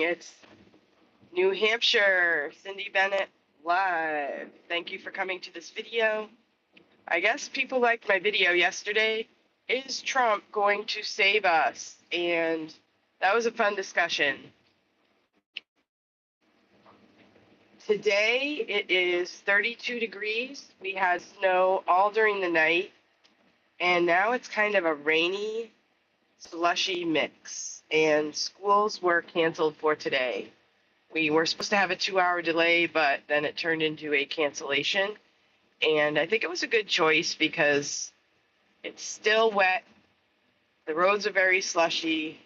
It's New Hampshire, Cindy Bennett live. Thank you for coming to this video. I guess people liked my video yesterday. Is Trump going to save us? And that was a fun discussion. Today it is 32 degrees. We had snow all during the night, and now it's kind of a rainy, slushy mix. And schools were canceled for today. We were supposed to have a 2-hour delay, but then it turned into a cancellation. And I think it was a good choice because it's still wet. The roads are very slushy.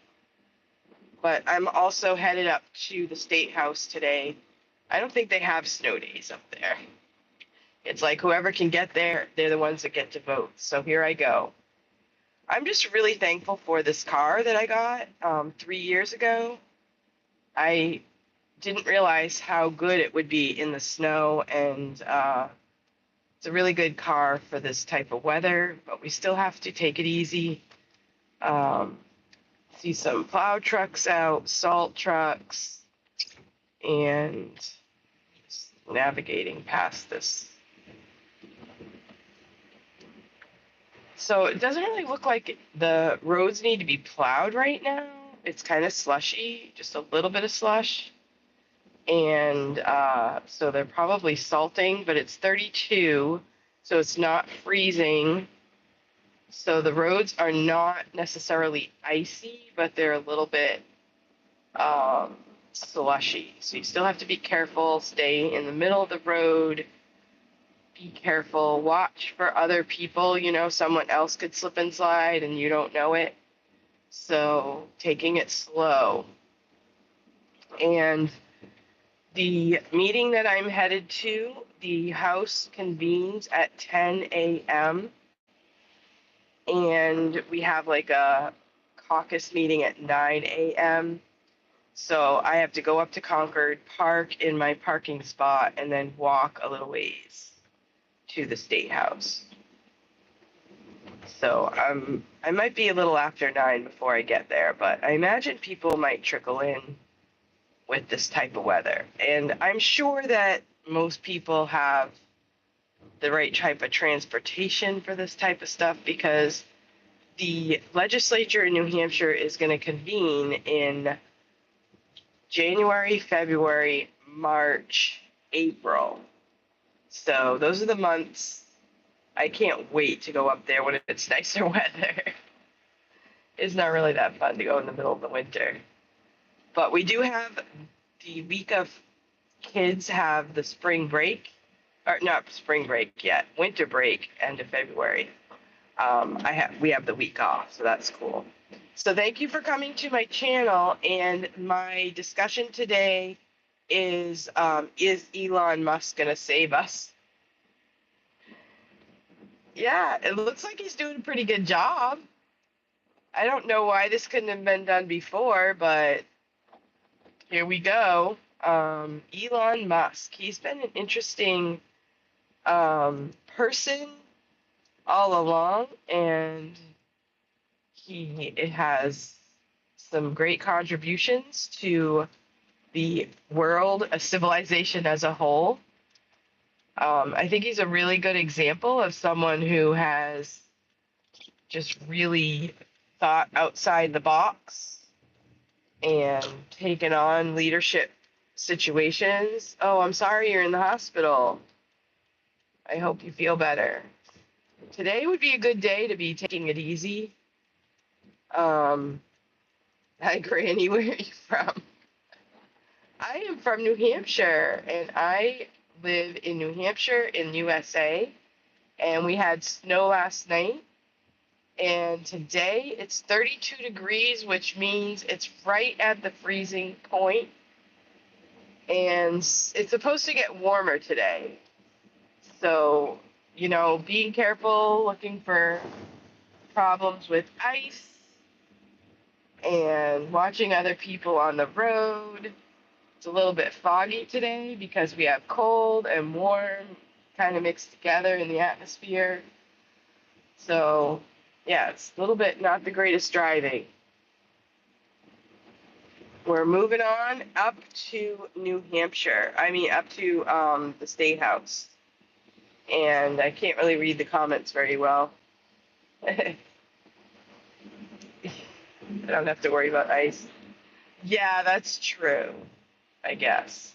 But I'm also headed up to the State House today. I don't think they have snow days up there. It's like whoever can get there, they're the ones that get to vote. So here I go. I'm just really thankful for this car that I got 3 years ago. I didn't realize how good it would be in the snow, and it's a really good car for this type of weather, but we still have to take it easy. See some plow trucks out, salt trucks, and just navigating past this. So it doesn't really look like the roads need to be plowed right now. It's kind of slushy, just a little bit of slush. And so they're probably salting, but it's 32, so it's not freezing. So the roads are not necessarily icy, but they're a little bit slushy. So you still have to be careful, stay in the middle of the road, be careful, watch for other people. Someone else could slip and slide and you don't know it. So taking it slow. And the meeting that I'm headed to, the House convenes at 10 a.m. and we have like a caucus meeting at 9 a.m. So I have to go up to Concord, park in my parking spot, and then walk a little ways to the State House. So I might be a little after 9 before I get there, but I imagine people might trickle in with this type of weather. And I'm sure that most people have the right type of transportation for this type of stuff, because the legislature in New Hampshire is going to convene in January, February, March, April. So those are the months. I can't wait to go up there when it's nicer weather. It's not really that fun to go in the middle of the winter. But we do have the week of kids have the spring break, or not spring break yet, winter break, end of February. We have the week off, so that's cool. So thank you for coming to my channel, and my discussion today is Elon Musk gonna save us? Yeah, it looks like he's doing a pretty good job. I don't know why this couldn't have been done before, but here we go. Elon Musk, he's been an interesting person all along, and he has some great contributions to the world, a civilization as a whole. I think he's a really good example of someone who has just really thought outside the box and taken on leadership situations. Oh, I'm sorry you're in the hospital. I hope you feel better. Today would be a good day to be taking it easy. Hi, Granny, where are you from? I am from New Hampshire, and I live in New Hampshire in USA, and we had snow last night, and today it's 32 degrees, which means it's right at the freezing point, and it's supposed to get warmer today. So, being careful, looking for problems with ice, and watching other people on the road. It's a little bit foggy today because we have cold and warm kind of mixed together in the atmosphere. So, yeah, it's a little bit not the greatest driving. We're moving on up to New Hampshire. I mean, up to the State House. And I can't really read the comments very well. I don't have to worry about ice. Yeah, that's true, I guess.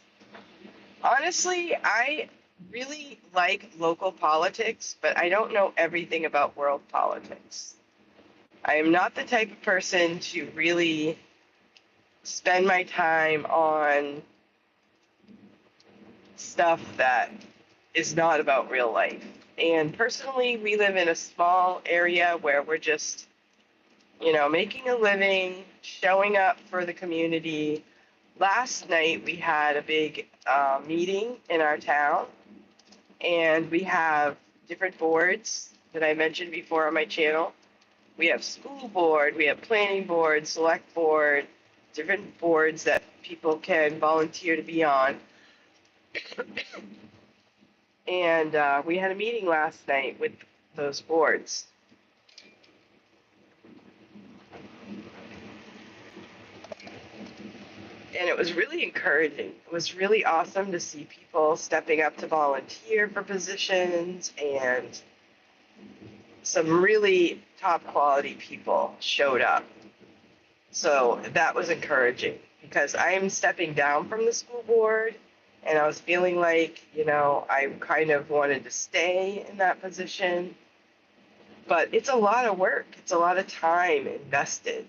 Honestly, I really like local politics, but I don't know everything about world politics. I am not the type of person to really spend my time on stuff that is not about real life. And personally, we live in a small area where we're just, making a living, showing up for the community. Last night, we had a big meeting in our town, and we have different boards that I mentioned before on my channel. We have school board, we have planning board, select board, different boards that people can volunteer to be on. And we had a meeting last night with those boards. And it was really encouraging. It was really awesome to see people stepping up to volunteer for positions, and some really top quality people showed up. So that was encouraging because I am stepping down from the school board, and I was feeling like, I kind of wanted to stay in that position. But it's a lot of work. It's a lot of time invested.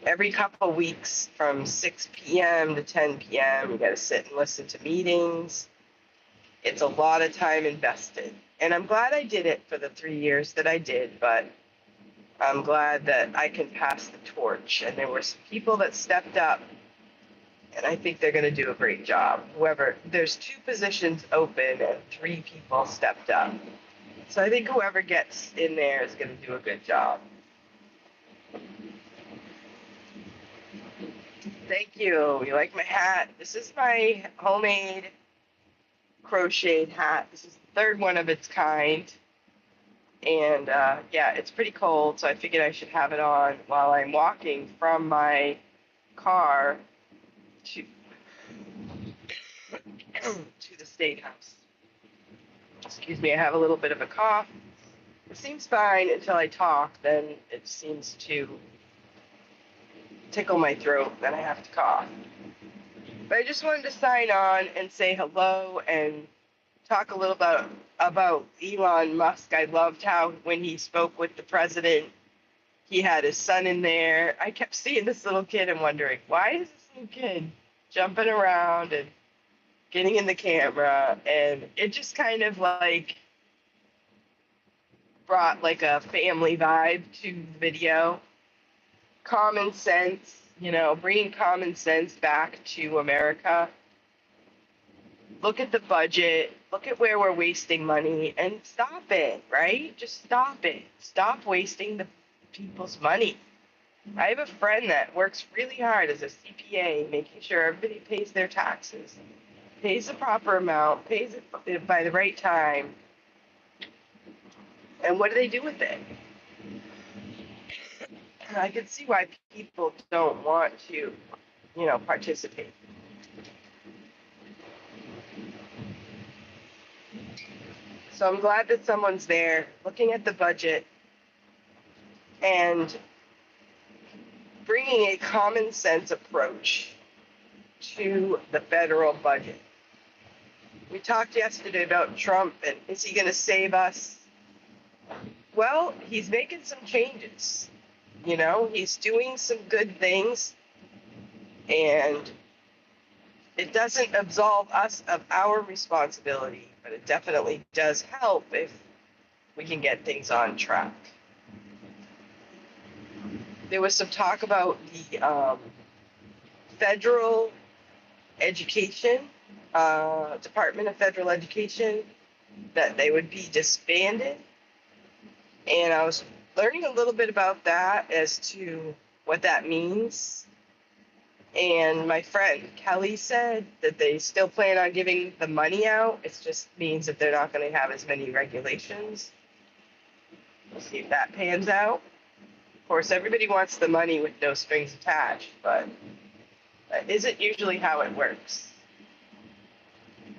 Every couple of weeks from 6 p.m. to 10 p.m., you got to sit and listen to meetings. It's a lot of time invested. And I'm glad I did it for the 3 years that I did, but I'm glad that I can pass the torch. And there were some people that stepped up, and I think they're going to do a great job. There's 2 positions open and 3 people stepped up. So I think whoever gets in there is going to do a good job. Thank you. You like my hat? This is my homemade crocheted hat. This is the 3rd one of its kind. And yeah, it's pretty cold, so I figured I should have it on while I'm walking from my car to to the State House. Excuse me, I have a little bit of a cough. It seems fine until I talk, then it seems to tickle my throat, then I have to cough. But I just wanted to sign on and say hello and talk a little about Elon Musk. I loved how when he spoke with the president, he had his son in there. I kept seeing this little kid and wondering, why is this little kid jumping around and getting in the camera? And it just kind of like brought like a family vibe to the video. Common sense, bringing common sense back to America. Look at the budget, look at where we're wasting money, and stop it, right? Just stop it. Stop wasting the people's money. I have a friend that works really hard as a CPA, making sure everybody pays their taxes, pays the proper amount, pays it by the right time. And what do they do with it? I can see why people don't want to, participate. So I'm glad that someone's there looking at the budget and bringing a common sense approach to the federal budget. We talked yesterday about Trump and is he going to save us? Well, he's making some changes. He's doing some good things, and it doesn't absolve us of our responsibility, but it definitely does help if we can get things on track. There was some talk about the federal education, Department of Federal Education, that they would be disbanded. And I was learning a little bit about that as to what that means. And my friend Kelly said that they still plan on giving the money out. It just means that they're not going to have as many regulations. We'll see if that pans out. Of course, everybody wants the money with no strings attached, but that isn't usually how it works.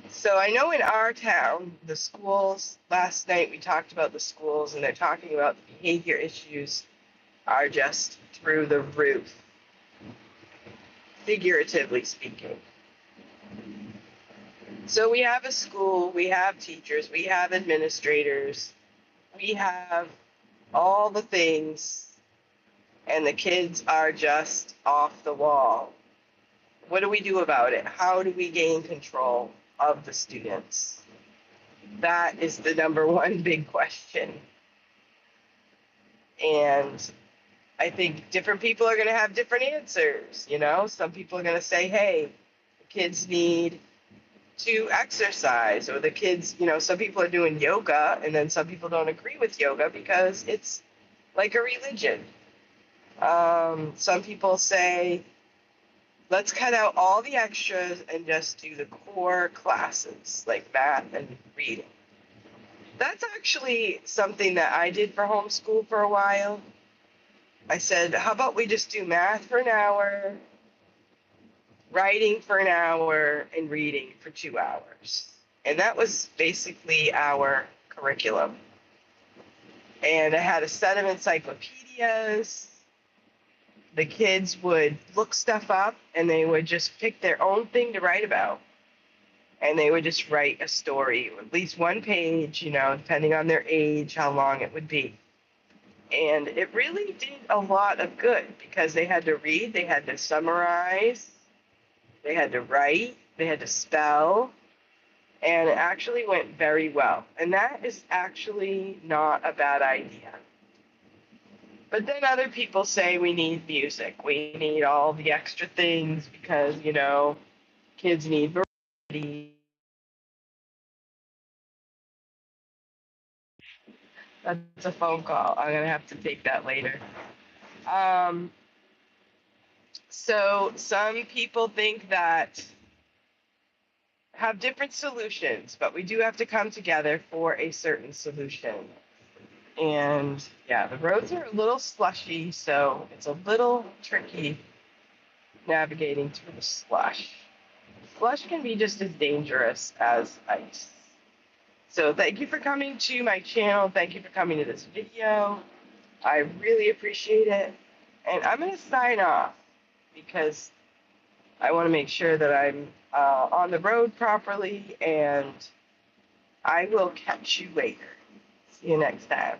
So I know in our town, the schools, last night we talked about the schools, and they're talking about the behavior issues are just through the roof, figuratively speaking. So we have a school, we have teachers, we have administrators, we have all the things, and the kids are just off the wall. What do we do about it? How do we gain control of the students? That is the number one big question. And I think different people are going to have different answers. You know, some people are going to say, hey, the kids need to exercise, or the kids, you know, some people are doing yoga, and then some people don't agree with yoga because it's like a religion. Some people say, let's cut out all the extras and just do the core classes like math and reading. That's actually something that I did for homeschool for a while. I said, how about we just do math for an hour, writing for an hour, and reading for 2 hours. And that was basically our curriculum. And I had a set of encyclopedias. The kids would look stuff up, and they would just pick their own thing to write about. And they would just write a story, or at least one page, you know, depending on their age, how long it would be. And it really did a lot of good because they had to read, they had to summarize, they had to write, they had to spell, and it actually went very well. And that is actually not a bad idea. But then other people say we need music. We need all the extra things because, you know, kids need variety. That's a phone call. I'm going to have to take that later. Um, so some people think that have different solutions, but we do have to come together for a certain solution. And yeah, the roads are a little slushy, so it's a little tricky navigating through the slush. Slush can be just as dangerous as ice. So thank you for coming to my channel. Thank you for coming to this video. I really appreciate it. And I'm going to sign off because I want to make sure that I'm on the road properly, and I will catch you later. See you next time.